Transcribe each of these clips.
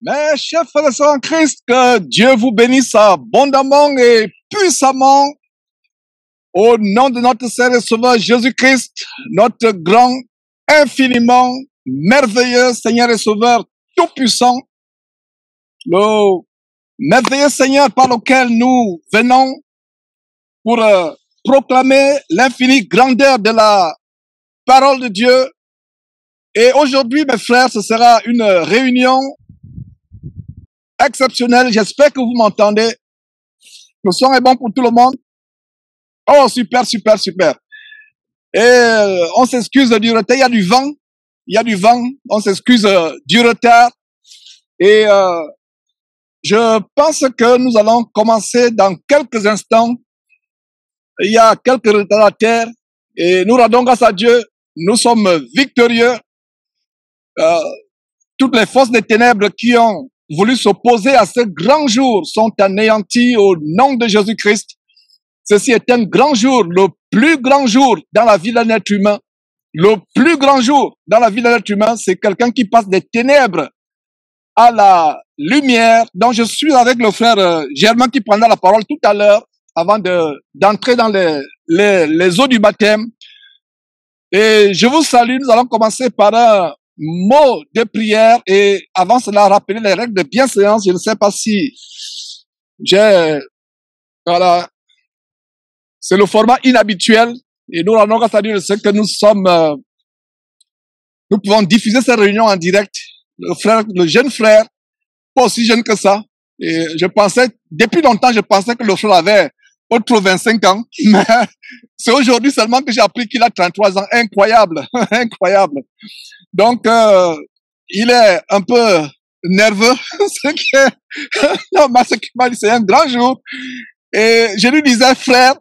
Mes chers frères et sœurs en Christ, que Dieu vous bénisse abondamment et puissamment au nom de notre Seigneur et Sauveur Jésus-Christ, notre grand, infiniment, merveilleux Seigneur et Sauveur tout-puissant, le merveilleux Seigneur par lequel nous venons pour proclamer l'infinie grandeur de la parole de Dieu. Et aujourd'hui, mes frères, ce sera une réunion exceptionnelle. J'espère que vous m'entendez. Le son est bon pour tout le monde. Oh, super, super, super. Et on s'excuse du retard. Il y a du vent. Il y a du vent. On s'excuse du retard. Et je pense que nous allons commencer dans quelques instants. Il y a quelques retardataires. Et nous rendons grâce à Dieu. Nous sommes victorieux. Toutes les forces des ténèbres qui ont voulu s'opposer à ce grand jour sont anéanties au nom de Jésus-Christ. Ceci est un grand jour, le plus grand jour dans la vie d'un être humain. Le plus grand jour dans la vie d'un être humain, c'est quelqu'un qui passe des ténèbres à la lumière. Donc je suis avec le frère Germain qui prendra la parole tout à l'heure avant d'entrer dans les eaux du baptême. Et je vous salue. Nous allons commencer par un mot de prière et avant cela, rappeler les règles de bienséance. Je ne sais pas si voilà. C'est le format inhabituel et nous rendons grâce à Dieu de ce que nous pouvons diffuser cette réunion en direct. Le jeune frère, pas aussi jeune que ça. Et depuis longtemps, je pensais que le frère avait autre 25 ans, mais c'est aujourd'hui seulement que j'ai appris qu'il a 33 ans. Incroyable, incroyable. Donc, il est un peu nerveux. Non, mais ce qu'il m'a dit, c'est un grand jour. Et je lui disais, frère,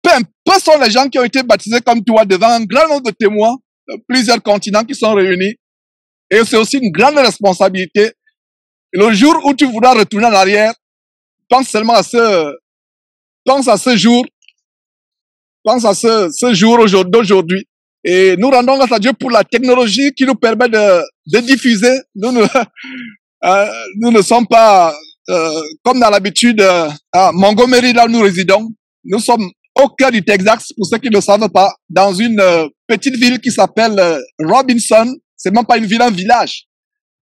peu sont les gens qui ont été baptisés comme toi devant un grand nombre de témoins, plusieurs continents qui sont réunis. Et c'est aussi une grande responsabilité. Et le jour où tu voudras retourner en arrière, pense seulement à ce jour. Pense à ce jour d'aujourd'hui. Et nous rendons grâce à Dieu pour la technologie qui nous permet de diffuser. Nous ne sommes pas, comme dans l'habitude, à Montgomery, là où nous résidons. Nous sommes au cœur du Texas, pour ceux qui ne le savent pas, dans une petite ville qui s'appelle Robinson. C'est même pas une ville, un village.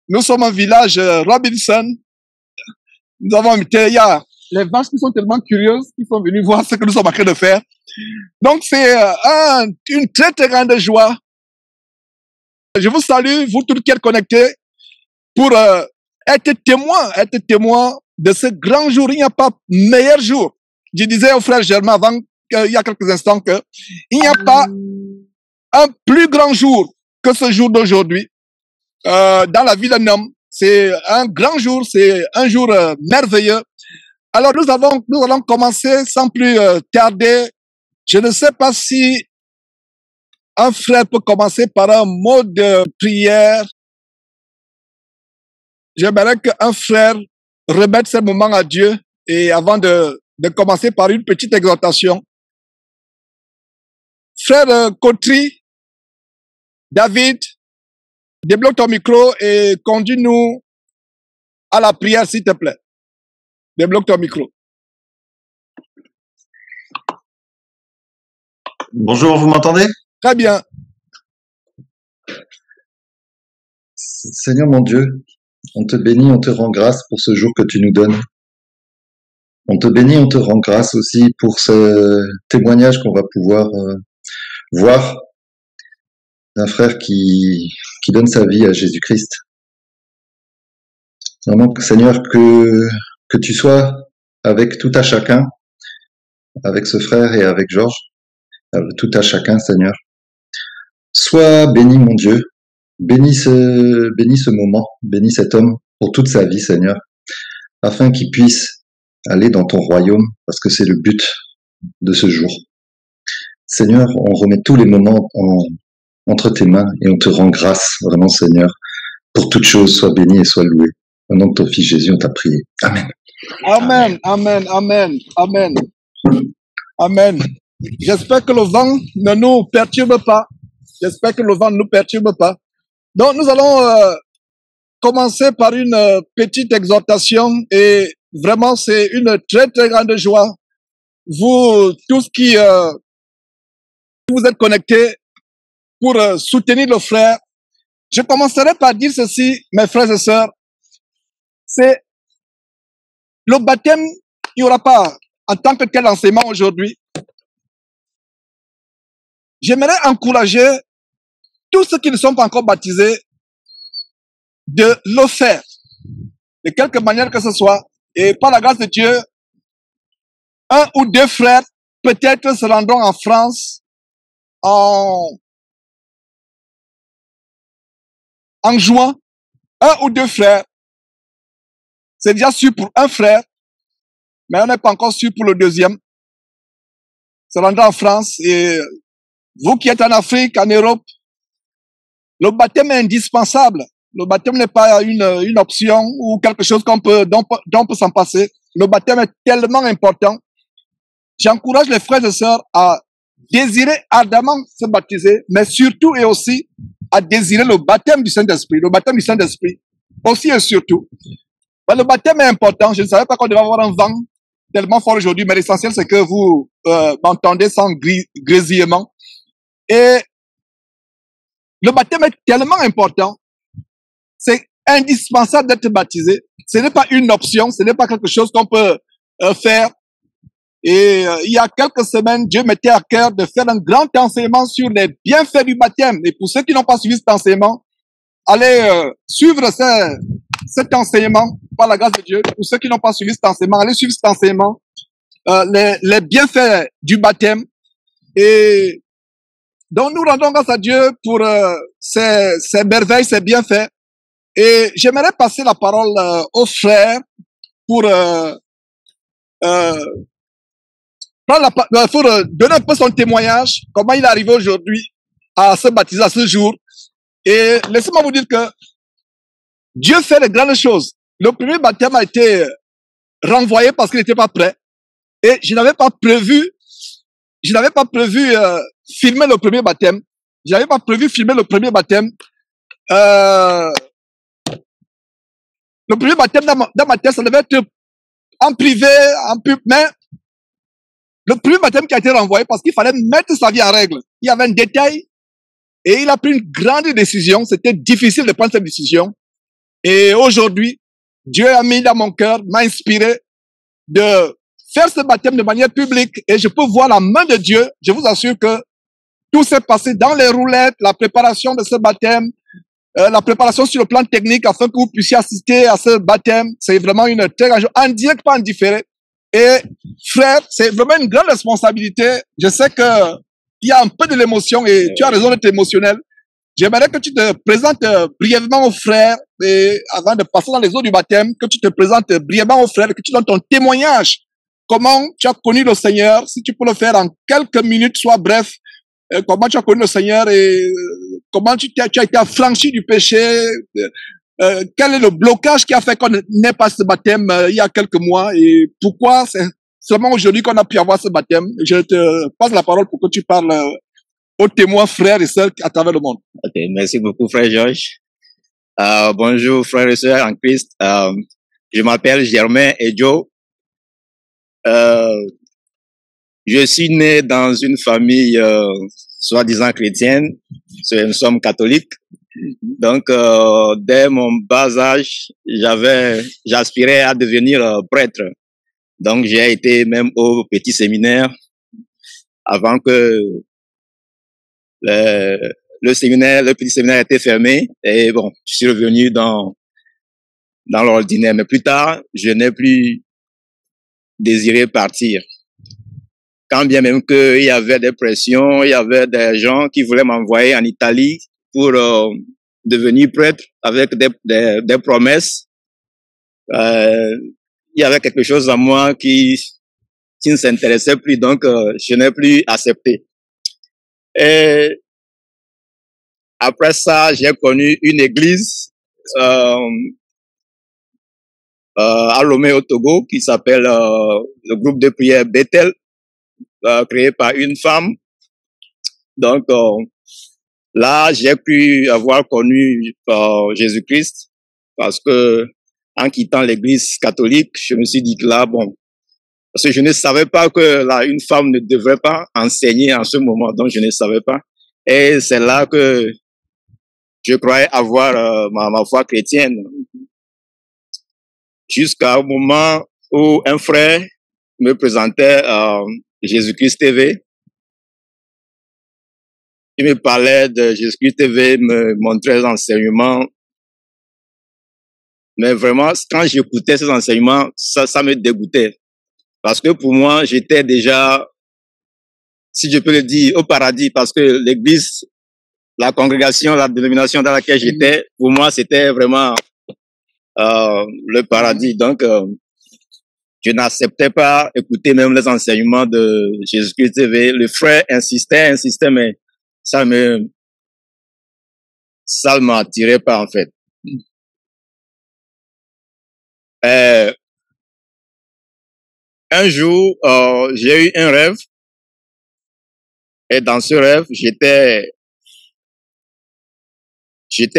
Nous sommes un village Robinson. Nous avons invité, il y a les vaches qui sont tellement curieuses, qui sont venues voir ce que nous sommes en train de faire. Donc c'est une très très grande joie. Je vous salue, vous tous qui êtes connectés, pour être témoin de ce grand jour. Il n'y a pas meilleur jour. Je disais au frère Germain avant, il y a quelques instants, que il n'y a pas un plus grand jour que ce jour d'aujourd'hui dans la vie d'un homme. C'est un grand jour, c'est un jour merveilleux. Alors nous allons commencer sans plus tarder. Je ne sais pas si un frère peut commencer par un mot de prière. J'aimerais qu'un frère remette ce moment à Dieu et avant de commencer par une petite exhortation. Frère Kotri, David, débloque ton micro et conduis-nous à la prière, s'il te plaît. Débloque ton micro. Bonjour, vous m'entendez? Très bien. Seigneur mon Dieu, on te bénit, on te rend grâce pour ce jour que tu nous donnes. On te bénit, on te rend grâce aussi pour ce témoignage qu'on va pouvoir voir d'un frère qui donne sa vie à Jésus-Christ. Vraiment, Seigneur, que tu sois avec tout à chacun, avec ce frère et avec Georges, tout à chacun, Seigneur. Sois béni, mon Dieu. Bénis ce moment, bénis cet homme pour toute sa vie, Seigneur, afin qu'il puisse aller dans ton royaume, parce que c'est le but de ce jour. Seigneur, on remet tous les moments entre tes mains et on te rend grâce, vraiment, Seigneur, pour toute chose. Sois béni et sois loué. Au nom de ton Fils Jésus, on t'a prié. Amen. Amen, amen, amen, amen, amen. J'espère que le vent ne nous perturbe pas. J'espère que le vent ne nous perturbe pas. Donc nous allons commencer par une petite exhortation et vraiment c'est une très très grande joie. Vous tous qui vous êtes connectés pour soutenir le frère. Je commencerai par dire ceci, mes frères et sœurs. C'est le baptême, il n'y aura pas en tant que tel enseignement aujourd'hui. J'aimerais encourager tous ceux qui ne sont pas encore baptisés de le faire, de quelque manière que ce soit. Et par la grâce de Dieu, un ou deux frères peut-être se rendront en France en juin. Un ou deux frères. C'est déjà sûr pour un frère, mais on n'est pas encore sûr pour le deuxième. Se rendra en France et vous qui êtes en Afrique, en Europe, le baptême est indispensable. Le baptême n'est pas une option ou quelque chose dont on peut s'en passer. Le baptême est tellement important. J'encourage les frères et sœurs à désirer ardemment se baptiser, mais surtout et aussi à désirer le baptême du Saint-Esprit. Le baptême du Saint-Esprit, aussi et surtout. Mais le baptême est important. Je ne savais pas qu'on devait avoir un vent tellement fort aujourd'hui, mais l'essentiel c'est que vous m'entendez sans grésillement. Et le baptême est tellement important. C'est indispensable d'être baptisé. Ce n'est pas une option, ce n'est pas quelque chose qu'on peut faire. Et il y a quelques semaines, Dieu mettait à cœur de faire un grand enseignement sur les bienfaits du baptême. Et pour ceux qui n'ont pas suivi cet enseignement, allez suivre cet enseignement par la grâce de Dieu. Pour ceux qui n'ont pas suivi cet enseignement, allez suivre cet enseignement, les bienfaits du baptême. Et donc nous rendons grâce à Dieu pour ces merveilles, ces bienfaits. Et j'aimerais passer la parole aux frères pour donner un peu son témoignage, comment il est arrivé aujourd'hui à se baptiser à ce jour. Et laissez-moi vous dire que Dieu fait de grandes choses. Le premier baptême a été renvoyé parce qu'il n'était pas prêt. Et je n'avais pas prévu filmer le premier baptême. Je n'avais pas prévu filmer le premier baptême. Le premier baptême dans ma tête, ça devait être en privé, en pub, mais le premier baptême qui a été renvoyé parce qu'il fallait mettre sa vie en règle. Il y avait un détail et il a pris une grande décision. C'était difficile de prendre cette décision. Et aujourd'hui, Dieu a mis dans mon cœur, m'a inspiré de faire ce baptême de manière publique et je peux voir la main de Dieu. Je vous assure que tout s'est passé dans les roulettes, la préparation de ce baptême, la préparation sur le plan technique afin que vous puissiez assister à ce baptême. C'est vraiment une très grande chose, en direct, pas en différé. Et frère, c'est vraiment une grande responsabilité. Je sais que il y a un peu de l'émotion et tu as raison d'être émotionnel. J'aimerais que tu te présentes brièvement aux frères et avant de passer dans les eaux du baptême, que tu te présentes brièvement aux frères et que tu donnes ton témoignage. Comment tu as connu le Seigneur, si tu peux le faire en quelques minutes, soit bref, comment tu as connu le Seigneur et comment tu as été affranchi du péché, quel est le blocage qui a fait qu'on n'ait pas ce baptême il y a quelques mois et pourquoi c'est seulement aujourd'hui qu'on a pu avoir ce baptême. Je te passe la parole pour que tu parles aux témoins, frères et sœurs à travers le monde. Ok, merci beaucoup, frère Georges. Bonjour, frères et sœurs en Christ. Je m'appelle Germain Edjo. Je suis né dans une famille soi-disant chrétienne. Nous sommes catholiques. Donc, dès mon bas âge, j'aspirais à devenir prêtre. Donc, j'ai été même au petit séminaire avant que le petit séminaire était fermé. Et bon, je suis revenu dans l'ordinaire. Mais plus tard, je n'ai plus désiré partir. Quand bien même qu'il y avait des pressions, il y avait des gens qui voulaient m'envoyer en Italie pour devenir prêtre avec des promesses. Il y avait quelque chose en moi qui ne s'intéressait plus, donc je n'ai plus accepté. Et après ça, j'ai connu une église à Lomé au Togo qui s'appelle le groupe de prière Bethel, créé par une femme. Donc là, j'ai pu avoir connu Jésus-Christ parce que en quittant l'église catholique, je me suis dit que là, bon, parce que je ne savais pas que là, une femme ne devrait pas enseigner en ce moment, donc je ne savais pas. Et c'est là que je croyais avoir ma foi chrétienne. Jusqu'au moment où un frère me présentait Jésus-Christ TV. Il me parlait de Jésus-Christ TV, me montrait les enseignements. Mais vraiment, quand j'écoutais ces enseignements, ça me dégoûtait. Parce que pour moi, j'étais déjà, si je peux le dire, au paradis. Parce que l'église, la congrégation, la dénomination dans laquelle j'étais, pour moi, c'était vraiment le paradis. Donc, je n'acceptais pas écouter même les enseignements de Jésus-Christ TV. Le frère insistait, mais ça ne m'attirait pas, en fait. Un jour, j'ai eu un rêve. Et dans ce rêve, j'étais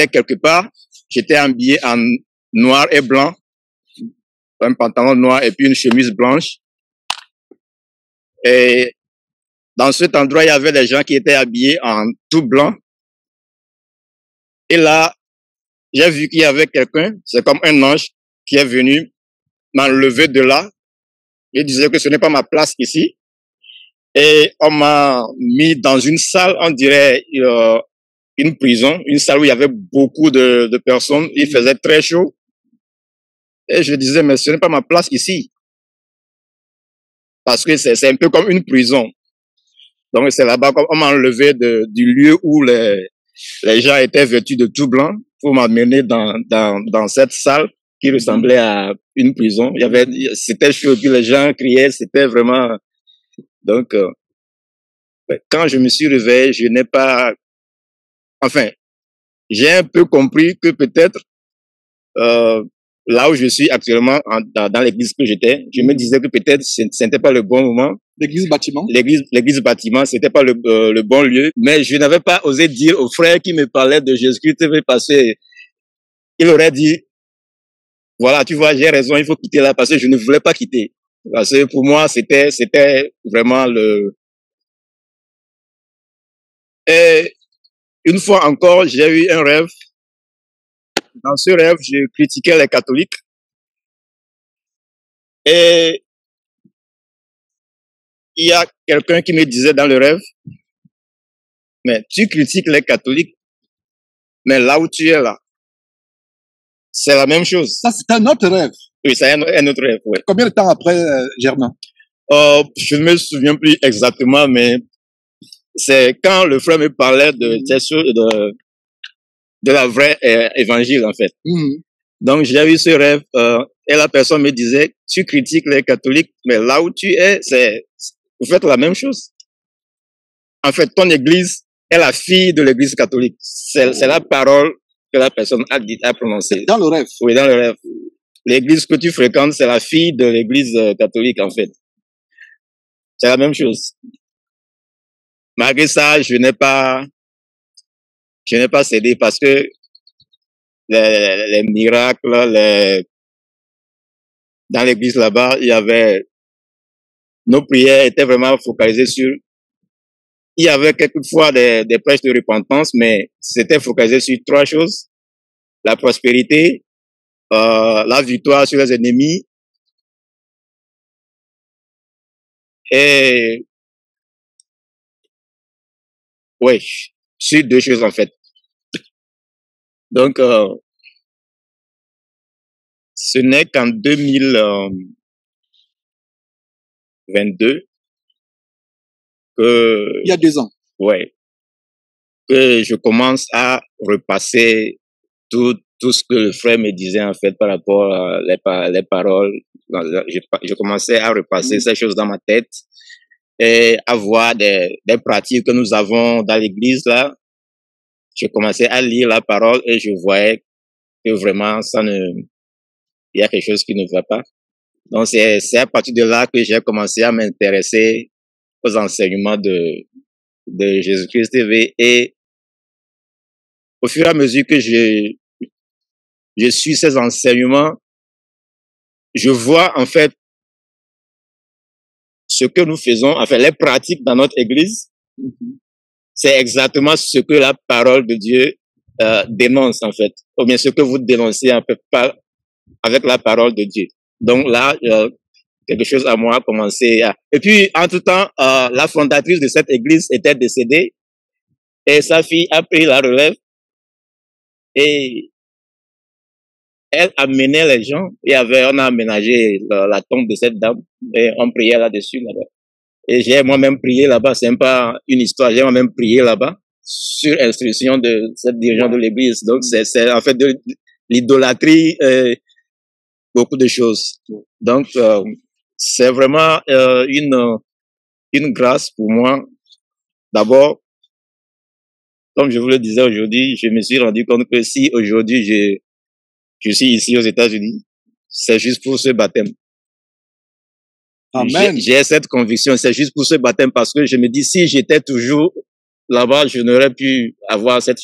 quelque part. J'étais habillé en noir et blanc. Un pantalon noir et puis une chemise blanche. Et dans cet endroit, il y avait des gens qui étaient habillés en tout blanc. Et là, j'ai vu qu'il y avait quelqu'un, c'est comme un ange, qui est venu m'enlever de là. Il disait que ce n'est pas ma place ici. Et on m'a mis dans une salle, on dirait une prison, une salle où il y avait beaucoup de personnes. Il faisait très chaud. Et je disais, mais ce n'est pas ma place ici. Parce que c'est un peu comme une prison. Donc c'est là-bas qu'on m'a enlevé du lieu où les gens étaient vêtus de tout blanc pour m'amener dans cette salle qui ressemblait à une prison. C'était chaud, puis les gens criaient, c'était vraiment... Donc, quand je me suis réveillé, je n'ai pas... Enfin, j'ai un peu compris que peut-être là où je suis actuellement, dans l'église que j'étais, je me disais que peut-être ce n'était pas le bon moment. L'église bâtiment? L'église bâtiment, c'était pas le bon lieu, mais je n'avais pas osé dire au frère qui me parlait de Jésus-Christ parce que il aurait dit, voilà, tu vois, j'ai raison, il faut quitter là parce que je ne voulais pas quitter. Parce que pour moi, c'était vraiment Et une fois encore, j'ai eu un rêve. Dans ce rêve, je critiquais les catholiques. Et il y a quelqu'un qui me disait dans le rêve, mais tu critiques les catholiques, mais là où tu es là, c'est la même chose. Ça, c'est un autre rêve. Oui, c'est un autre rêve, oui. Combien de temps après, Germain? Je ne me souviens plus exactement, mais c'est quand le frère me parlait de la vraie évangile, en fait. Donc, j'ai eu ce rêve, et la personne me disait, tu critiques les catholiques, mais là où tu es, vous faites la même chose. En fait, ton église est la fille de l'église catholique. C'est la parole que la personne a prononcée. Dans le rêve? Oui, dans le rêve. L'église que tu fréquentes, c'est la fille de l'église catholique, en fait. C'est la même chose. Malgré ça, je n'ai pas cédé parce que les miracles, dans l'église là-bas, nos prières étaient vraiment focalisées sur, il y avait quelquefois des prêches de repentance, mais c'était focalisé sur 3 choses. La prospérité, la victoire sur les ennemis et, ouais, sur 2 choses en fait. Donc, ce n'est qu'en 2022 que... Il y a 2 ans. Ouais. Que je commence à repasser tout ce que le frère me disait en fait par rapport à les paroles. Je commençais à repasser ces choses dans ma tête et à voir des pratiques que nous avons dans l'église là. Je commençais à lire la parole et je voyais que vraiment il y a quelque chose qui ne va pas. Donc c'est à partir de là que j'ai commencé à m'intéresser aux enseignements de Jésus-Christ TV et au fur et à mesure que je suis ces enseignements, je vois en fait ce que nous faisons, enfin les pratiques dans notre église, c'est exactement ce que la parole de Dieu dénonce en fait, ou bien ce que vous dénoncez en fait pas avec la parole de Dieu. Donc là, quelque chose à moi a commencé à... Et puis, entre-temps, la fondatrice de cette église était décédée et sa fille a pris la relève et elle amenait les gens. On a aménagé la tombe de cette dame et on priait là-dessus, là-bas. Et j'ai moi-même prié là-bas. C'est pas une histoire. J'ai moi-même prié là-bas sur instruction de cette dirigeante de l'église. Donc, c'est en fait de l'idolâtrie, beaucoup de choses. Donc, c'est vraiment une grâce pour moi. D'abord, comme je vous le disais aujourd'hui, je me suis rendu compte que si aujourd'hui je suis ici aux États-Unis, c'est juste pour ce baptême. Amen. J'ai cette conviction, c'est juste pour ce baptême parce que je me dis, si j'étais toujours là-bas, je n'aurais pu avoir cette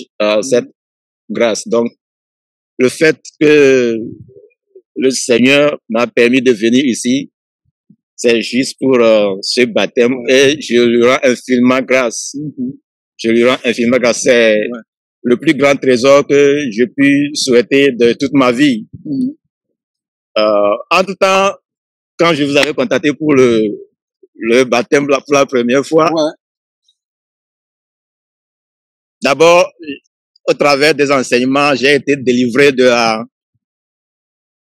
grâce. Donc, le fait que le Seigneur m'a permis de venir ici, c'est juste pour ce baptême et je lui rends infiniment grâce. Je lui rends infiniment grâce. C'est le plus grand trésor que je puis souhaiter de toute ma vie. En tout temps, quand je vous avais contacté pour le baptême pour la première fois, d'abord, au travers des enseignements, j'ai été délivré de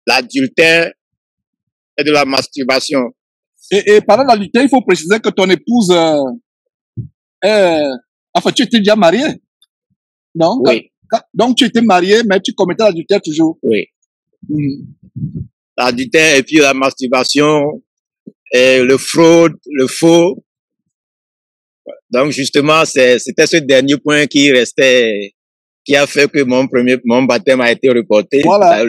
l'adultère et de la masturbation. Et parlant d'adultère, il faut préciser que ton épouse, enfin, tu étais déjà marié, non? Oui. Donc, tu étais marié, mais tu commettais l'adultère toujours. Oui. L'adultère et puis la masturbation, et le faux. Donc, justement, c'était ce dernier point qui restait, qui a fait que mon baptême a été reporté. Voilà.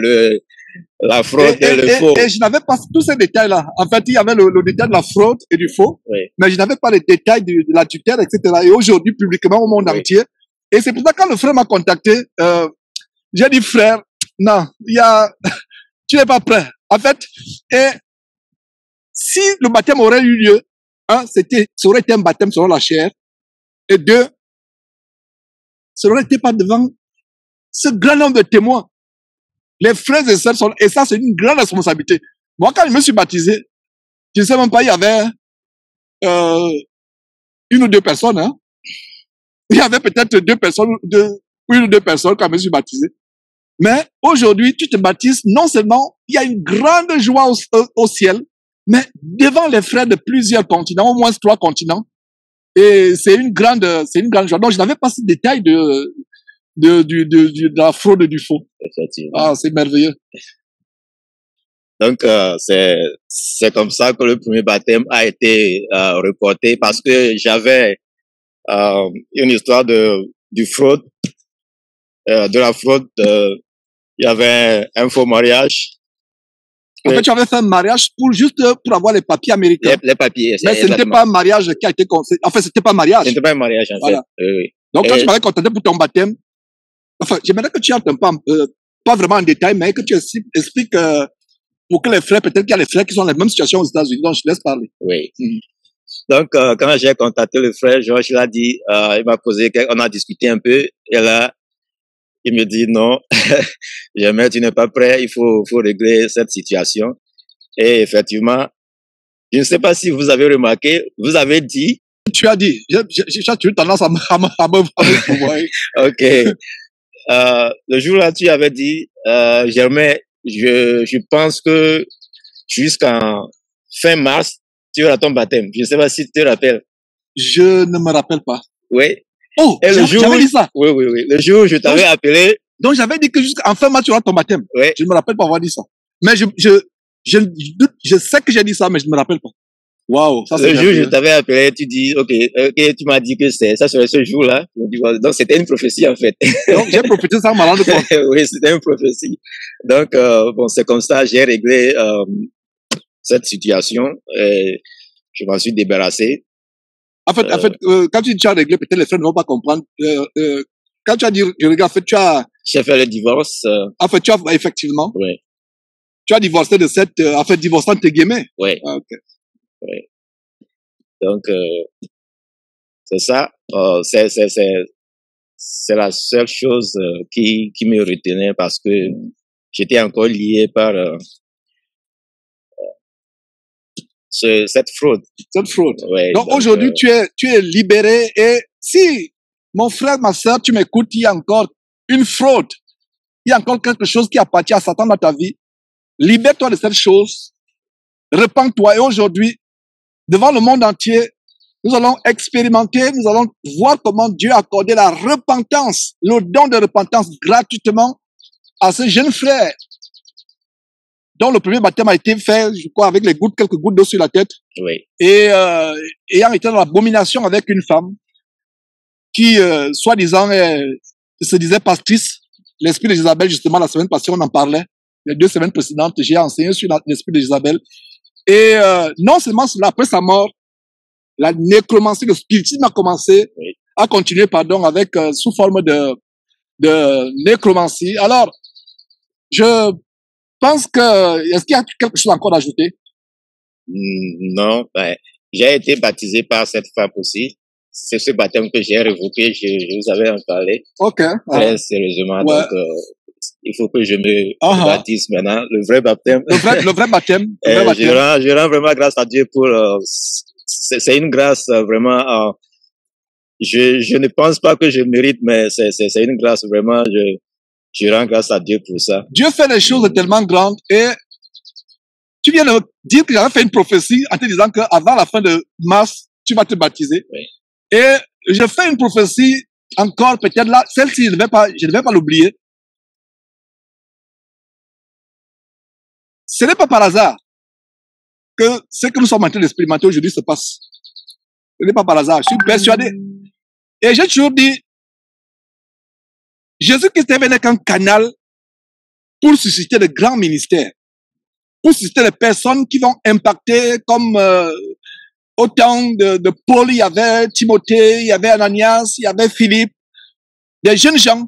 La fraude et le faux. Et je n'avais pas tous ces détails-là. En fait, il y avait le détail de la fraude et du faux, mais je n'avais pas les détails de l'adultère, etc. Et aujourd'hui, publiquement, au monde entier. Et c'est pour ça que quand le frère m'a contacté, j'ai dit, frère, non, tu n'es pas prêt. En fait, et si le baptême aurait eu lieu, ça aurait été un baptême selon la chair, et deux, ça n'aurait été pas devant ce grand nombre de témoins. Les frères et sœurs et ça, c'est une grande responsabilité. Moi, quand je me suis baptisé, je ne sais même pas, il y avait une ou deux personnes, hein. Il y avait peut-être une ou deux personnes quand je me suis baptisé. Mais aujourd'hui, tu te baptises, non seulement il y a une grande joie au ciel, mais devant les frères de plusieurs continents, au moins 3 continents. Et c'est une grande joie. Donc, je n'avais pas ce détail de la fraude et du faux. Effectivement. Ah, c'est merveilleux. Donc, c'est comme ça que le premier baptême a été reporté parce que j'avais une histoire de la fraude. Il y avait un faux mariage. En fait, tu avais fait un mariage pour avoir les papiers américains. Les papiers. Mais ce n'était pas un mariage qui a été conseillé. En fait, c'était pas un mariage. Ce n'était pas un mariage, en fait. Oui. Donc, quand tu m'avais contacté pour ton baptême, enfin, j'aimerais que tu entres pas vraiment en détail, mais que tu expliques pour que les frères, peut-être qu'il y a les frères qui sont dans la même situation aux États-Unis, donc je te laisse parler. Oui. Donc, quand j'ai contacté le frère, Georges, il a dit, il m'a posé, on a discuté un peu, et là, il me dit non, jamais tu n'es pas prêt, il faut régler cette situation. Et effectivement, je ne sais pas si vous avez remarqué, vous avez dit. Tu as dit, j'ai eu tendance à me Ok. Le jour-là, tu avais dit, Germain, je pense que jusqu'en fin mars, tu auras ton baptême. Je ne sais pas si tu te rappelles. Je ne me rappelle pas. Oui. Oh, j'avais dit ça. Oui. Le jour où je t'avais appelé. Donc, j'avais dit que jusqu'en fin mars, tu auras ton baptême. Oui. Je ne me rappelle pas avoir dit ça. Mais je sais que j'ai dit ça, mais je ne me rappelle pas. Waouh. Le jour où je t'avais appelé, tu dis, ok, tu m'as dit que ça serait ce jour-là. Donc, c'était une prophétie, en fait. Donc, j'ai prophétisé ça en me rendant compte. Oui, c'était une prophétie. Donc, bon, c'est comme ça, j'ai réglé, cette situation et je m'en suis débarrassé. En fait, quand tu as réglé, peut-être les frères ne vont pas comprendre. Quand tu as dit, je regarde, en fait, tu as J'ai fait le divorce. En fait, tu as, effectivement, Oui, tu as divorcé de cette, en fait, divorçant tes guillemets. oui, Ah, ok. oui. Donc, c'est ça. C'est la seule chose qui me retenait parce que j'étais encore lié par cette fraude. Cette fraude. Ouais, Donc aujourd'hui, tu es libéré et si, mon frère, ma soeur, tu m'écoutes, il y a encore une fraude. Il y a encore quelque chose qui appartient à Satan dans ta vie. Libère-toi de cette chose. Repends-toi et aujourd'hui, devant le monde entier, nous allons expérimenter, nous allons voir comment Dieu a accordé la repentance, le don de repentance gratuitement à ce jeune frère dont le premier baptême a été fait, je crois, avec quelques gouttes d'eau sur la tête. Oui. Et ayant été dans l'abomination avec une femme qui, soi-disant, se disait pastrice, l'esprit de Jézabel, justement, la semaine passée, on en parlait. Les 2 semaines précédentes, j'ai enseigné sur l'esprit de Jézabel. Et non seulement cela, après sa mort, la nécromancie, le spiritisme a commencé, Oui. a continué, pardon, avec sous forme de nécromancie. Alors, je pense que, est-ce qu'il y a quelque chose encore à ajouter? Non, ben, j'ai été baptisé par cette femme aussi. C'est ce baptême que j'ai révoqué, je vous avais en parlé Ok. très sérieusement. Ouais. Donc, il faut que je me baptise maintenant, le vrai baptême. Le vrai baptême. Le vrai baptême. Je rends vraiment grâce à Dieu pour... c'est une grâce vraiment... je ne pense pas que je mérite, mais c'est une grâce vraiment. Je rends grâce à Dieu pour ça. Dieu fait des choses tellement grandes et tu viens de dire que j'avais fait une prophétie en te disant qu'avant la fin de mars, tu vas te baptiser. Oui. Et je fais une prophétie encore, peut-être là, celle-ci, je ne vais pas l'oublier. Ce n'est pas par hasard que ce que nous sommes en train d'expérimenter aujourd'hui se passe. Ce n'est pas par hasard, je suis persuadé. Et j'ai toujours dit, Jésus-Christ est venu qu'un canal pour susciter de grands ministères, pour susciter des personnes qui vont impacter comme au temps de Paul, il y avait Timothée, il y avait Ananias, il y avait Philippe, des jeunes gens.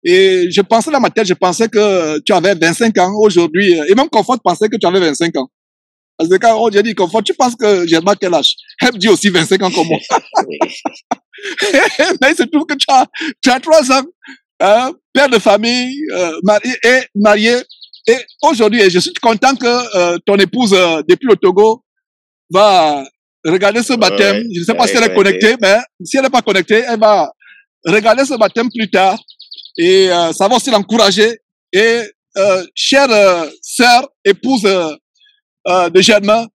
Et je pensais dans ma tête, je pensais que tu avais 25 ans aujourd'hui. Et même Confort pensait que tu avais 25 ans. Parce que quand j'ai dit Confort, tu penses que j'ai pas quel âge? Elle dit aussi 25 ans comme moi. Mais il se trouve que tu as 3 ans, hein, père de famille, marié. Et aujourd'hui, je suis content que ton épouse, depuis le Togo, va regarder ce baptême. Ouais, je ne sais pas si elle est connectée, mais si elle n'est pas connectée, elle va regarder ce baptême plus tard. Et ça va aussi l'encourager. Et chère sœur, épouse de Germain,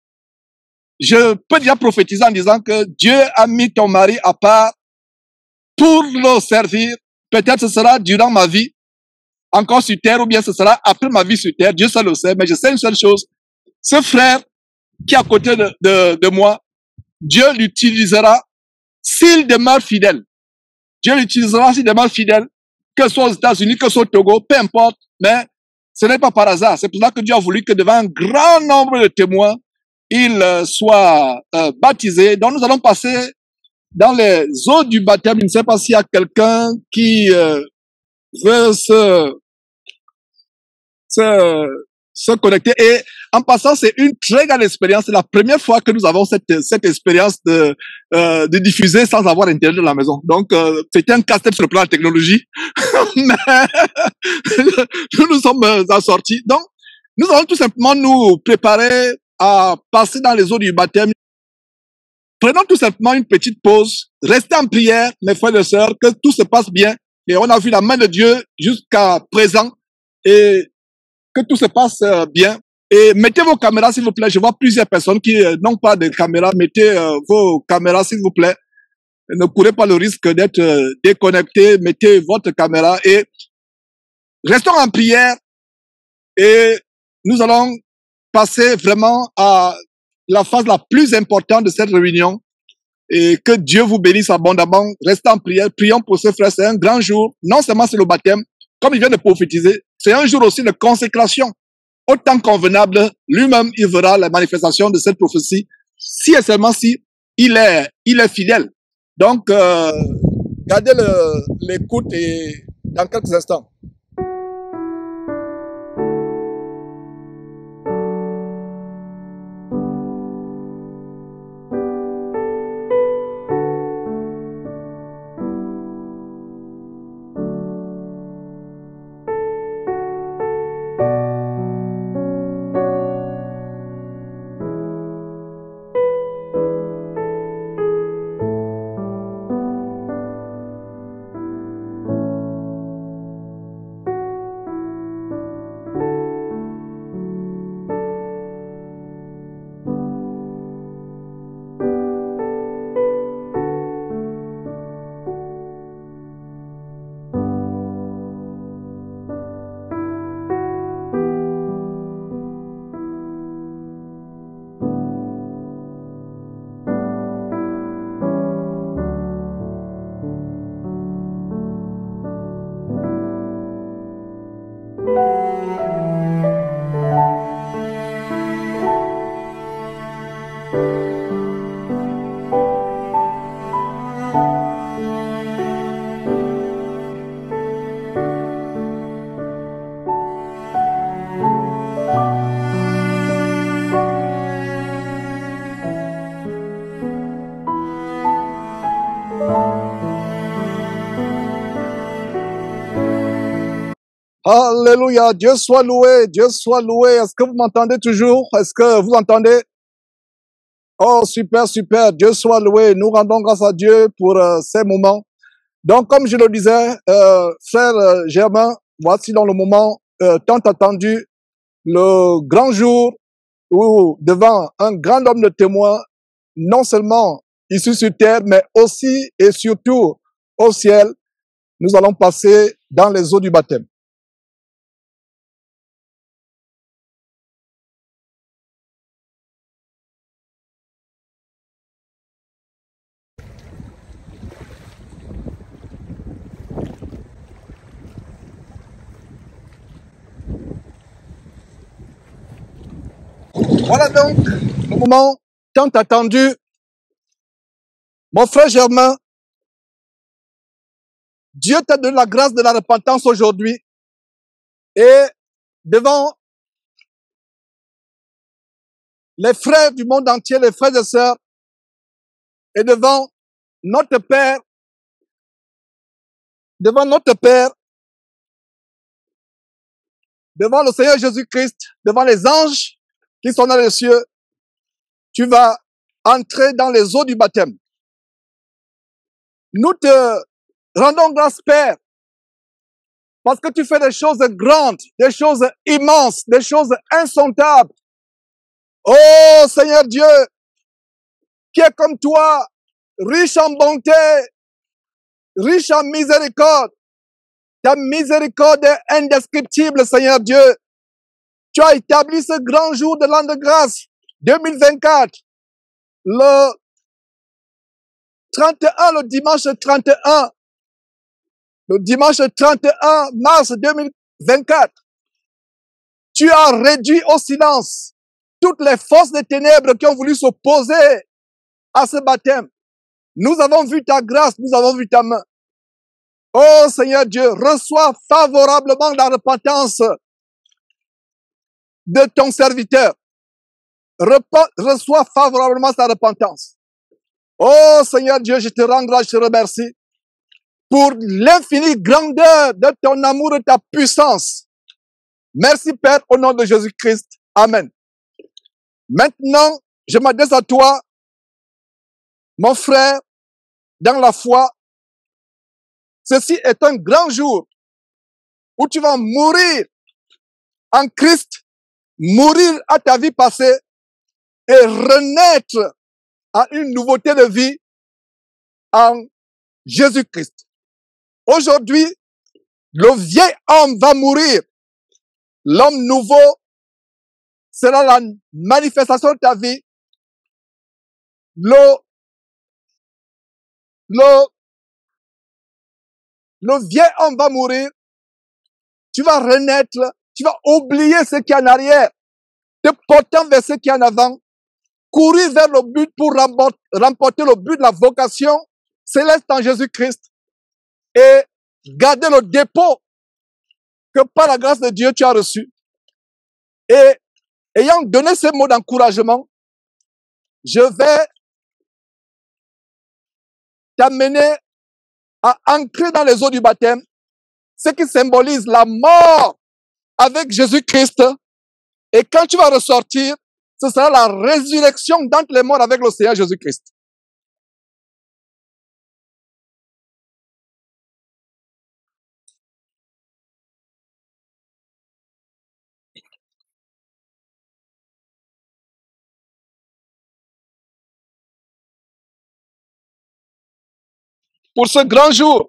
je peux déjà prophétiser en disant que Dieu a mis ton mari à part pour le servir. Peut-être ce sera durant ma vie, encore sur terre, ou bien ce sera après ma vie sur terre. Dieu seul le sait, mais je sais une seule chose. Ce frère qui est à côté de moi, Dieu l'utilisera s'il demeure fidèle. Dieu l'utilisera s'il demeure fidèle, que ce soit aux États-Unis, que ce soit au Togo, peu importe, mais ce n'est pas par hasard. C'est pour ça que Dieu a voulu que devant un grand nombre de témoins, il soit baptisé. Donc nous allons passer dans les eaux du baptême. Je ne sais pas s'il y a quelqu'un qui veut se connecter. Et en passant, c'est une très grande expérience. C'est la première fois que nous avons cette expérience de diffuser sans avoir Internet dans la maison. Donc, c'était un casse-tête sur le plan de la technologie. Mais nous nous sommes assortis. Donc, nous allons tout simplement nous préparer à passer dans les eaux du baptême. Prenons tout simplement une petite pause. Restez en prière, mes frères et sœurs, que tout se passe bien. Et on a vu la main de Dieu jusqu'à présent. Et que tout se passe bien. Et mettez vos caméras, s'il vous plaît. Je vois plusieurs personnes qui n'ont pas de caméra. Mettez vos caméras, s'il vous plaît. Ne courez pas le risque d'être déconnecté. Mettez votre caméra et restons en prière. Et nous allons passer vraiment à la phase la plus importante de cette réunion. Et que Dieu vous bénisse abondamment. Restez en prière. Prions pour ce frère. C'est un grand jour. Non seulement c'est le baptême, comme il vient de prophétiser, c'est un jour aussi de consécration. Autant convenable, lui-même, il verra la manifestation de cette prophétie, si et seulement si il est fidèle. Donc, gardez l'écoute et dans quelques instants. Alléluia. Dieu soit loué. Dieu soit loué. Est-ce que vous m'entendez toujours? Est-ce que vous entendez? Oh, super, super. Dieu soit loué. Nous rendons grâce à Dieu pour ces moments. Donc, comme je le disais, frère Germain, voici dans le moment tant attendu, le grand jour où, devant un grand homme de témoin, non seulement ici sur terre, mais aussi et surtout au ciel, nous allons passer dans les eaux du baptême. Voilà donc le moment tant attendu. Mon frère Germain, Dieu t'a donné la grâce de la repentance aujourd'hui et devant les frères du monde entier, les frères et sœurs, et devant notre Père, devant notre Père, devant le Seigneur Jésus-Christ, devant les anges qui sont dans les cieux, tu vas entrer dans les eaux du baptême. Nous te rendons grâce, Père, parce que tu fais des choses grandes, des choses immenses, des choses insondables. Oh Seigneur Dieu, qui est comme toi, riche en bonté, riche en miséricorde. Ta miséricorde est indescriptible, Seigneur Dieu. Tu as établi ce grand jour de l'an de grâce 2024, le 31, le dimanche 31, le dimanche 31 mars 2024. Tu as réduit au silence toutes les forces des ténèbres qui ont voulu s'opposer à ce baptême. Nous avons vu ta grâce, nous avons vu ta main. Oh Seigneur Dieu, reçois favorablement la repentance de ton serviteur. Reçois favorablement sa repentance. Oh Seigneur Dieu, je te rends grâce, je te remercie pour l'infinie grandeur de ton amour et ta puissance. Merci Père, au nom de Jésus-Christ. Amen. Maintenant, je m'adresse à toi, mon frère, dans la foi. Ceci est un grand jour où tu vas mourir en Christ, mourir à ta vie passée et renaître à une nouveauté de vie en Jésus-Christ. Aujourd'hui, le vieil homme va mourir. L'homme nouveau sera la manifestation de ta vie. Le vieil homme va mourir. Tu vas renaître. Tu vas oublier ce qui est en arrière, te portant vers ce qui est en avant, courir vers le but pour remporter le but de la vocation céleste en Jésus-Christ et garder le dépôt que par la grâce de Dieu tu as reçu. Et ayant donné ces mots d'encouragement, je vais t'amener à ancrer dans les eaux du baptême, ce qui symbolise la mort avec Jésus-Christ. Et quand tu vas ressortir, ce sera la résurrection d'entre les morts avec le Seigneur Jésus-Christ. Pour ce grand jour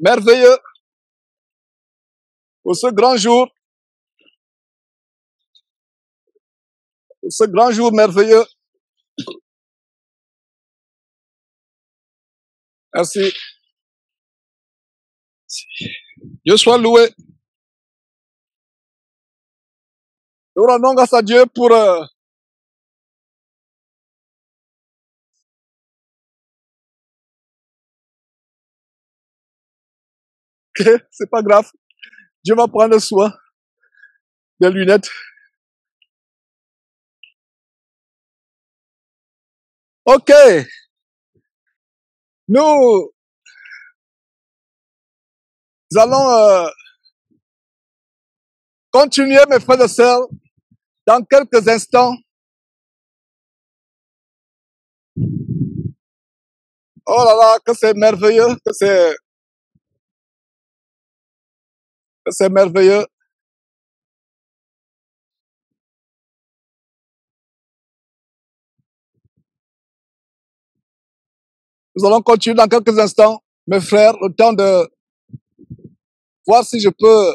merveilleux, pour ce grand jour merveilleux. Merci. Dieu soit loué. Nous rendons grâce à Dieu pour c'est pas grave. Dieu va prendre soin des lunettes. Ok. Nous Nous allons continuer, mes frères et sœurs, dans quelques instants. Oh là là, que c'est merveilleux, que c'est merveilleux. Nous allons continuer dans quelques instants, mes frères, le temps de voir si je peux,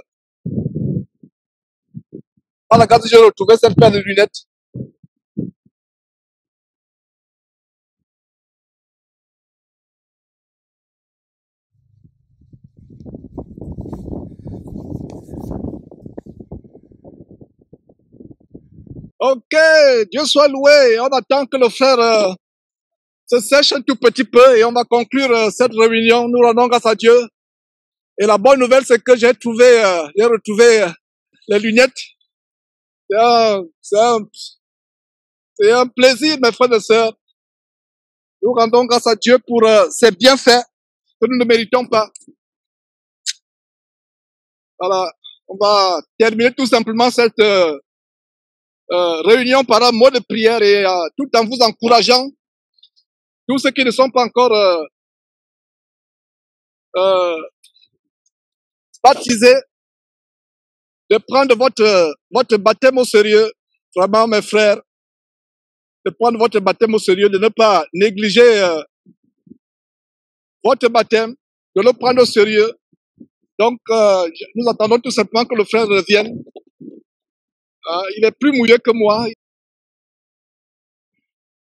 à la carte, j'ai retrouvé cette paire de lunettes. Ok, Dieu soit loué. On attend que le frère se sèche un tout petit peu et on va conclure cette réunion. Nous rendons grâce à Dieu. Et la bonne nouvelle, c'est que j'ai retrouvé les lunettes. C'est un plaisir, mes frères et sœurs. Nous rendons grâce à Dieu pour ces bienfaits que nous ne méritons pas. Voilà, on va terminer tout simplement cette réunion par un mot de prière et tout en vous encourageant, tous ceux qui ne sont pas encore baptisés, de prendre votre baptême au sérieux, vraiment mes frères, de prendre votre baptême au sérieux, de ne pas négliger votre baptême, de le prendre au sérieux. Donc, nous attendons tout simplement que le frère revienne. Il est plus mouillé que moi.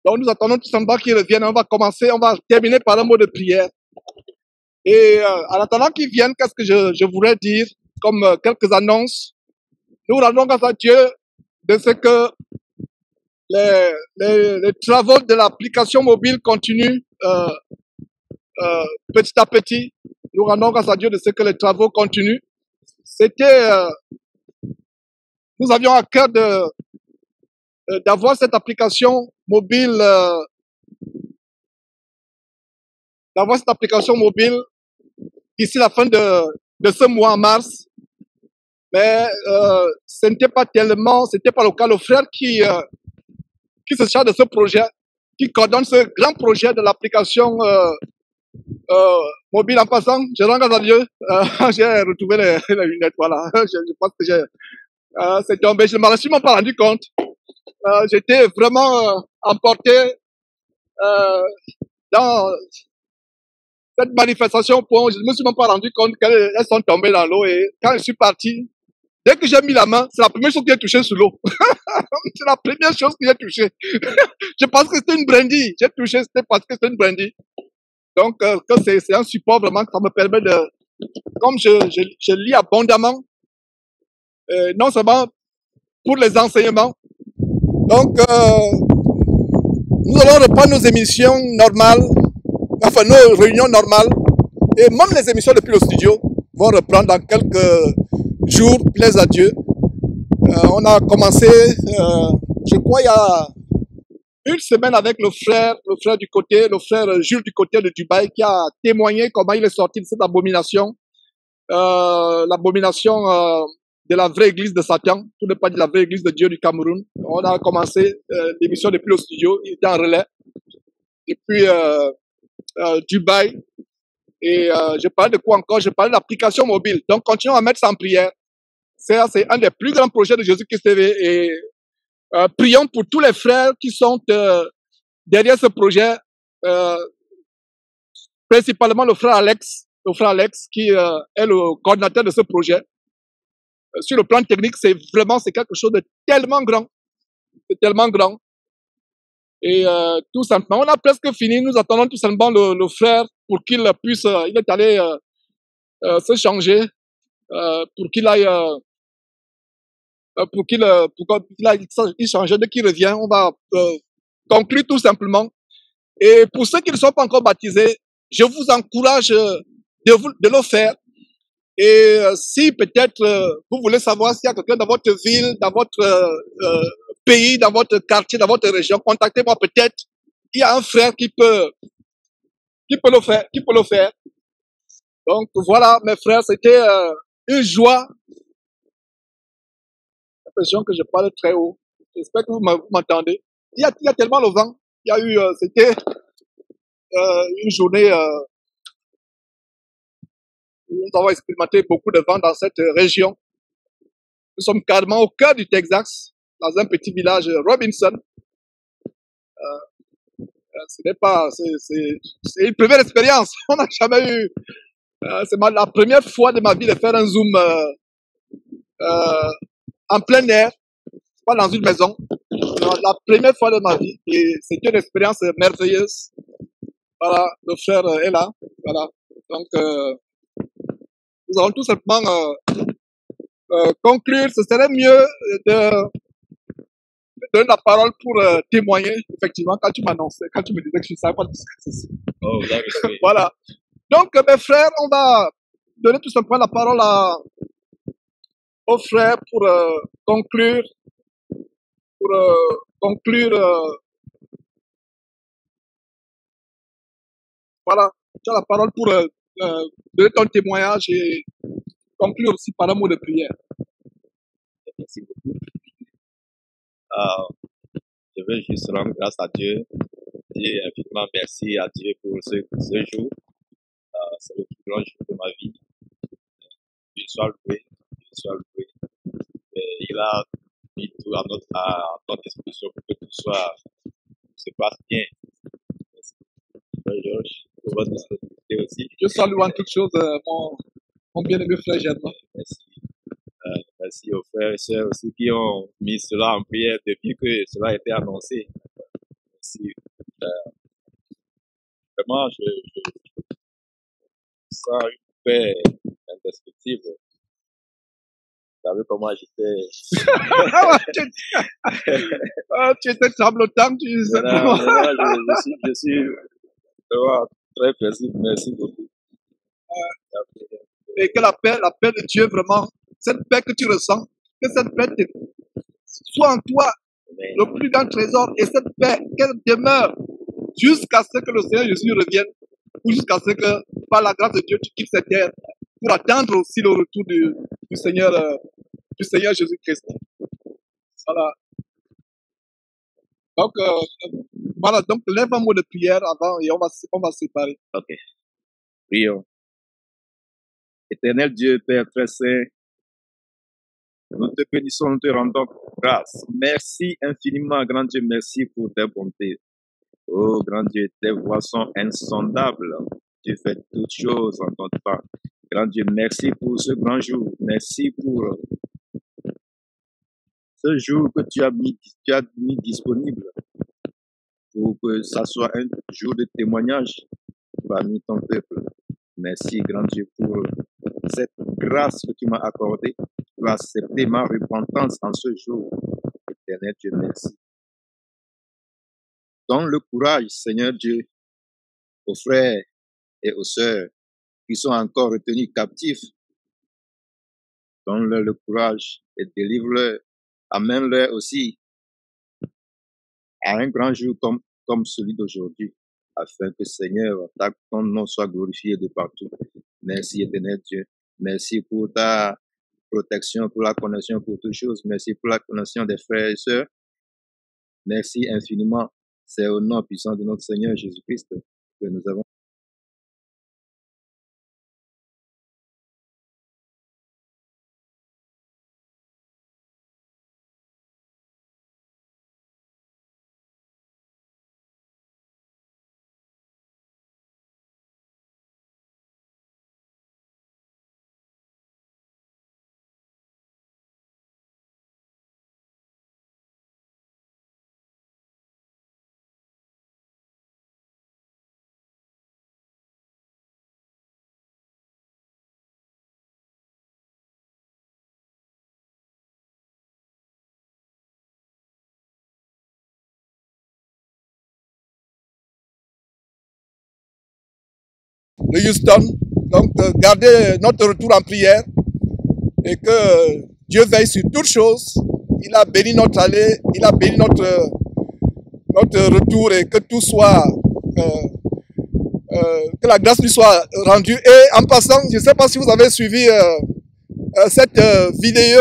Donc, nous attendons tout simplement qu'il revienne. On va terminer par un mot de prière. Et en attendant qu'il vienne, qu'est-ce que je voudrais dire comme quelques annonces. Nous rendons grâce à Dieu de ce que les travaux de l'application mobile continuent petit à petit. Nous rendons grâce à Dieu de ce que les travaux continuent. Nous avions à cœur d'avoir cette application mobile, d'ici la fin de ce mois en mars. Mais c'était pas le cas. Le frère qui se charge de ce projet, qui coordonne ce grand projet de l'application mobile. En passant, je rends grâce à Dieu, j'ai retrouvé les lunettes, voilà. Je pense que c'est tombé, je ne m'en suis même pas rendu compte. J'étais vraiment emporté dans cette manifestation au point où je ne me suis même pas rendu compte qu'elles sont tombées dans l'eau. Et quand je suis parti, dès que j'ai mis la main, c'est la première chose qui est touchée sous l'eau. C'est la première chose qui est touchée. Je pense que c'était une brindille. J'ai touché, c'était parce que c'était une brindille. Donc, c'est un support vraiment que ça me permet de, comme je lis abondamment, non seulement pour les enseignements. Donc, nous allons reprendre nos émissions normales, enfin nos réunions normales, et même les émissions depuis le studio vont reprendre dans quelques jours, plaise à Dieu. On a commencé, je crois, il y a une semaine avec le frère Jules du côté de Dubaï, qui a témoigné comment il est sorti de cette abomination, l'abomination de la vraie église de Satan, pour ne pas dire la vraie église de Dieu du Cameroun. On a commencé l'émission depuis le studio, il était en relais, depuis Dubaï. Et je parlais de quoi encore? Je parlais de l'application mobile. Donc, continuons à mettre ça en prière. C'est un des plus grands projets de Jésus-Christ TV. Et prions pour tous les frères qui sont derrière ce projet. Principalement le frère Alex qui est le coordinateur de ce projet. Sur le plan technique, c'est quelque chose de tellement grand. C'est tellement grand. Et tout simplement, on a presque fini. Nous attendons tout simplement le frère pour qu'il puisse, il est allé se changer, pour qu'il aille, il changer. Dès qu'il revient, on va conclure tout simplement. Et pour ceux qui ne sont pas encore baptisés, je vous encourage de le faire. Et si peut-être vous voulez savoir s'il y a quelqu'un dans votre ville, dans votre pays, dans votre quartier, dans votre région, contactez-moi peut-être. Il y a un frère qui peut le faire. Donc voilà, mes frères, c'était une joie. J'ai l'impression que je parle très haut. J'espère que vous m'entendez. Il y a tellement le vent. Il y a eu, c'était une journée où nous avons expérimenté beaucoup de vent dans cette région. Nous sommes carrément au cœur du Texas, dans un petit village Robinson. Ce n'est pas, c'est une première expérience. On n'a jamais eu. C'est la première fois de ma vie de faire un zoom en plein air, pas dans une maison. La première fois de ma vie, et c'était une expérience merveilleuse. Voilà, le frère est là. Voilà. Donc, nous allons tout simplement conclure. Ce serait mieux de donner la parole pour témoigner, effectivement, quand tu m'annonçais, quand tu me disais que je ne savais pas de ce que c'est. Oh, vous avez fait. Voilà. Donc, mes frères, on va donner tout simplement la parole aux frères pour conclure, voilà, tu as la parole pour donner ton témoignage et conclure aussi par un mot de prière. Merci beaucoup. Je veux juste rendre grâce à Dieu, dire infiniment merci à Dieu pour ce jour. C'est le plus grand jour de ma vie. Dieu soit loué, Dieu soit loué. Et il a mis tout à notre disposition pour que tout se passe bien. Merci. Georges, pour votre disponibilité aussi. Je salue en toute chose mon bien-aimé frère Germain. Merci. Merci aux frères et sœurs aussi qui ont mis cela en prière depuis que cela a été annoncé. Merci. Vraiment, je sens une paix indescriptible. Vous savez comment j'étais. Tu étais tremblotant, tu disais. Je suis vraiment très paisible. Merci beaucoup. Et que la paix de Dieu, vraiment, cette paix que tu ressens, que cette paix soit en toi le plus grand trésor, et cette paix, qu'elle demeure jusqu'à ce que le Seigneur Jésus revienne, ou jusqu'à ce que, par la grâce de Dieu, tu quittes cette terre pour attendre aussi le retour du Seigneur Jésus-Christ. Voilà. Donc, voilà, donc lève un mot de prière avant et on va se séparer. Ok. Prions. Éternel Dieu, Père très saint, nous te bénissons, nous te rendons grâce. Merci infiniment, grand Dieu, merci pour tes bontés. Oh, grand Dieu, tes voies sont insondables. Tu fais toutes choses en ton temps. Grand Dieu, merci pour ce grand jour. Merci pour ce jour que tu as mis disponible pour que ça soit un jour de témoignage parmi ton peuple. Merci, grand Dieu, pour cette grâce que tu m'as accordée pour accepter ma repentance en ce jour. Éternel Dieu, merci. Donne le courage, Seigneur Dieu, aux frères et aux sœurs qui sont encore retenus captifs. Donne-leur le courage et délivre-leur, amène-leur aussi à un grand jour comme celui d'aujourd'hui, afin que, Seigneur, ton nom soit glorifié de partout. Merci, éternel Dieu. Merci pour ta protection, pour la connexion, pour toutes choses. Merci pour la connexion des frères et sœurs. Merci infiniment. C'est au nom puissant de notre Seigneur Jésus-Christ que nous avons. De Houston. Donc, gardez notre retour en prière et que Dieu veille sur toutes choses. Il a béni notre aller, il a béni notre retour et que tout soit Que la grâce lui soit rendue. Et en passant, je ne sais pas si vous avez suivi cette vidéo.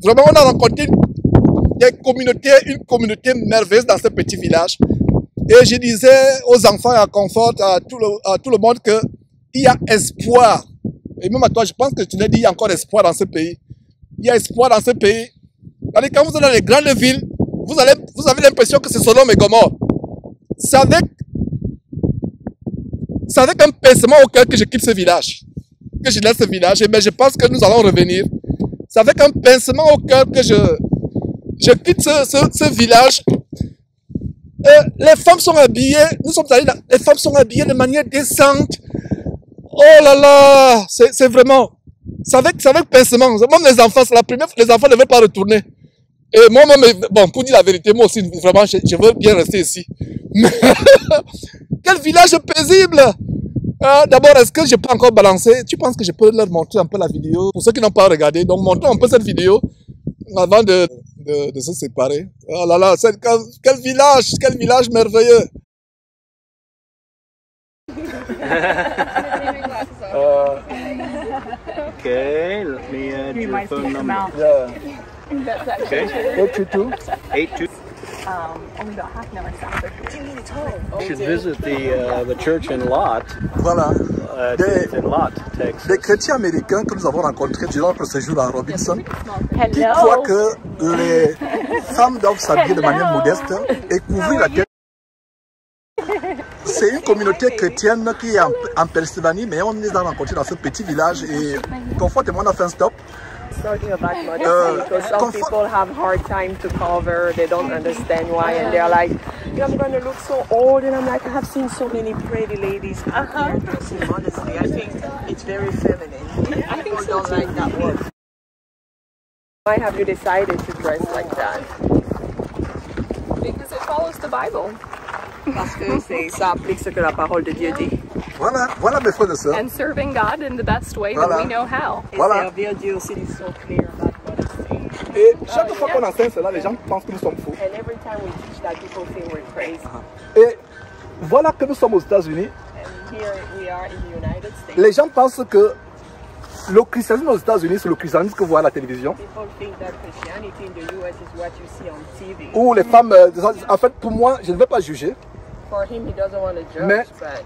Vraiment, on a rencontré une communauté merveilleuse dans ce petit village. Et je disais aux enfants et à Confort, à tout le monde qu'il y a espoir. Et même à toi, je pense que tu l'as dit, il y a encore espoir dans ce pays. Il y a espoir dans ce pays. Quand vous êtes dans les grandes villes, vous avez l'impression que c'est Sodome et Gomorrhe. C'est avec un pincement au cœur que je quitte ce village. Que je laisse ce village. Mais je pense que nous allons revenir. C'est avec un pincement au cœur que je quitte ce village. Les femmes sont habillées, nous sommes allés là, les femmes sont habillées de manière décente. Oh là là, c'est vraiment, c'est avec pincement. Même les enfants, c'est la première fois, les enfants ne veulent pas retourner. Et moi-même, bon, pour dire la vérité, moi aussi, vraiment, je veux bien rester ici. Mais quel village paisible! D'abord, est-ce que je peux encore balancer? Tu penses que je peux leur montrer un peu la vidéo? Pour ceux qui n'ont pas regardé, donc montrons un peu cette vidéo avant de se séparer. Oh là là, quel village merveilleux! Okay, let me do your phone number. Yeah. Okay, 822. 82. Only about half an hour south of You should visit the church in Lot. Voilà. It's in Lot, Texas. Des chrétiens américains que nous avons rencontrés durant notre séjour à Robinson, qui Hello. croient que les femmes doivent s'habiller de manière modeste et couvrir la tête. C'est une communauté chrétienne qui est en Pennsylvanie, mais on les a rencontrés dans ce petit village et Confort et moi on a fait un stop. Talking about modesty, because some people have hard time to cover, they don't understand why, and they're like, I'm going to look so old, and I'm like, I have seen so many pretty ladies out here dressing modestly. I think it's very feminine. I think people don't like that word. Why have you decided to dress like that? Because it follows the Bible. Parce que ça applique ce que la parole de Dieu dit. Voilà mes frères et sœurs. And serving God in the best way that we know how. Et Voilà. servir Dieu aussi is so clear about modesty. Et chaque fois qu'on enseigne cela, les gens pensent que nous sommes fous. And every time we teach that, people think we're crazy. Et voilà que nous sommes aux États-Unis. And here we are in the United States. Les gens pensent que le christianisme aux États-Unis, c'est le christianisme que vous voyez à la télévision. People think that Christianity in the US is what you see on TV. Où les femmes, en fait, pour moi, je ne vais pas juger. For him, he doesn't want to judge, Mais but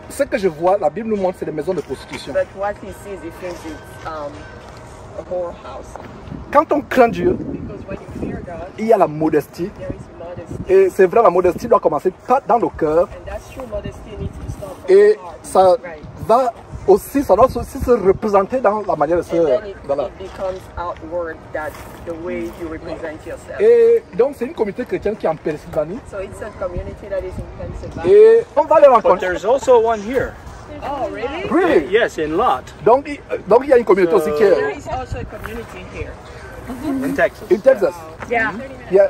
ce que je vois, la Bible nous montre, c'est des maisons de prostitution. what he sees, he thinks it's a whorehouse. Quand on craint Dieu, Because when you fear God, il y a la modestie. there is modesty, Et c'est vrai, la modestie doit commencer dans nos cœurs. and that's true. Modesty needs to start from Et the heart. ça Right. va aussi, ça doit aussi se représenter dans la manière de se... And then it Voilà. becomes outward, that the way you represent yourself. Et donc, c'est une communauté chrétienne qui est en Pennsylvanie. So it's a community that is in Pennsylvania. Et on va les But rencontrer. there's also one here. Oh, really? Really? Yes, in Lot, Donc, il y a une communauté aussi qui There est is also a community here. in Texas. in Texas. Yeah. Yeah.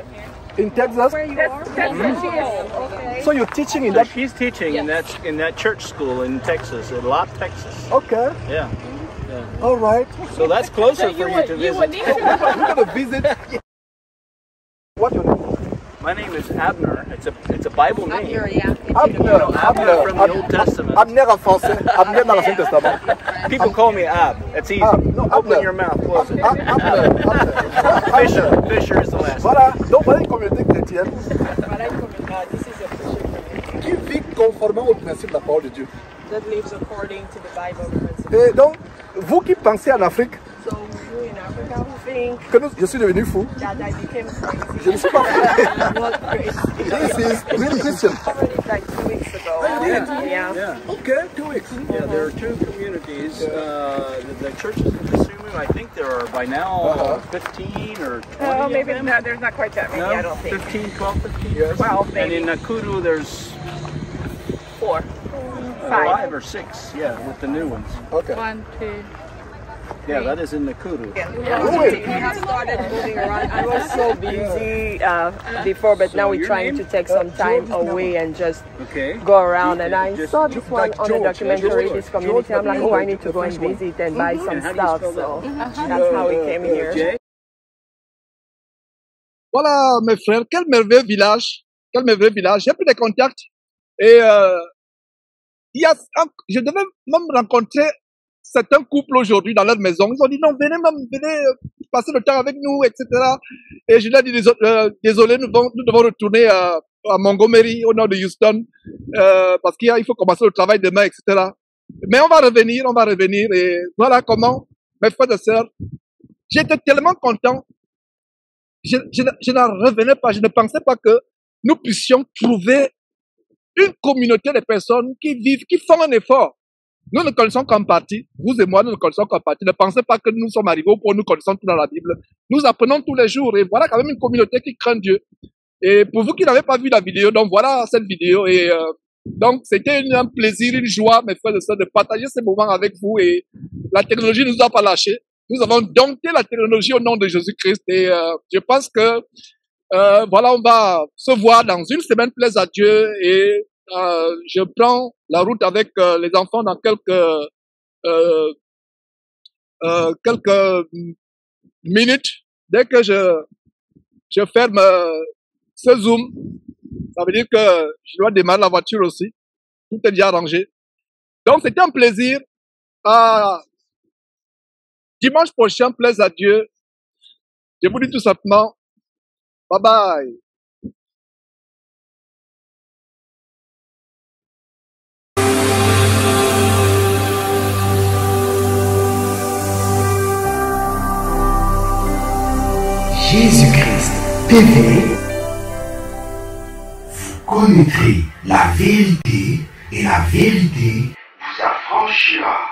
In Texas. That's where she is. Okay. So you're teaching in So that... she's teaching in that church school in Texas, in Lot, Texas. Okay. Yeah. All right. So that's closer for you to visit. We're going to visit. What's your name? My name is Abner. It's a Bible name. Abner from the Old Testament. Abner en français. Abner dans l'Ancien Testament. People call me Ab. It's easy. No, Open Abner. your mouth. Close it. Abner. Fisher is the last. Voilà. Donc, voilà une communauté chrétienne This is a Christian community qui vit conformément au principe de la parole de Dieu. that lives according to the Bible principle. Et donc, vous qui pensez en Afrique So you in Africa who think que je suis devenu fou, that I became crazy. je ne suis pas fou. I'm not crazy. This is real Christian. Already like 2 weeks ago. Yeah. Yeah. Okay, 2 weeks. Yeah, there are two communities. The churches in Kisumu, I think there are by now 15 or 20. Oh, of maybe them. no, there's not quite that many, I No, don't think. 15, 12, 15. Yes. 12 And maybe. in Nakuru, there's 4. 5 or 6. Yeah, with the new ones. Okay. 1, 2. Yeah, that is in Nakuru. We have started moving around. I was so busy before, but now we're your trying name? to take some time away and just Okay. go around. And I Just- saw this one on the George, documentary, George, this community. I'm like, oh, I need to go and visit and buy some stuff. So that's how we came here. Jay? Voilà, mes frères, quel merveilleux village. Quel merveilleux village. J'ai pris des contacts et Je devais même rencontrer certains couples aujourd'hui dans leur maison. Ils ont dit non, venez passer le temps avec nous, etc. Et je leur ai dit désolé, nous devons retourner à Montgomery, au nord de Houston, parce qu'il faut commencer le travail demain, etc. Mais on va revenir, et voilà comment, mes frères et sœurs, j'étais tellement content. Je n'en revenais pas, je ne pensais pas que nous puissions trouver une communauté de personnes qui vivent, qui font un effort. Nous ne connaissons qu'en partie, vous et moi, nous ne connaissons qu'en partie. Ne pensez pas que nous sommes arrivés au point où nous connaissons tout dans la Bible. Nous apprenons tous les jours, et voilà quand même une communauté qui craint Dieu. Et pour vous qui n'avez pas vu la vidéo, donc voilà cette vidéo, et donc c'était un plaisir, une joie, mes frères et sœurs, de partager ces moments avec vous, et la technologie ne nous a pas lâchés. Nous avons dompté la technologie au nom de Jésus-Christ, et je pense que voilà, on va se voir dans une semaine, plaise à Dieu, et je prends la route avec les enfants dans quelques minutes. Dès que je ferme ce Zoom, ça veut dire que je dois démarrer la voiture aussi. Tout est déjà arrangé. Donc, c'était un plaisir. Dimanche prochain, plaise à Dieu. Je vous dis tout simplement, bye bye. Jésus-Christ TV, vous connaîtrez la vérité et la vérité vous affranchira.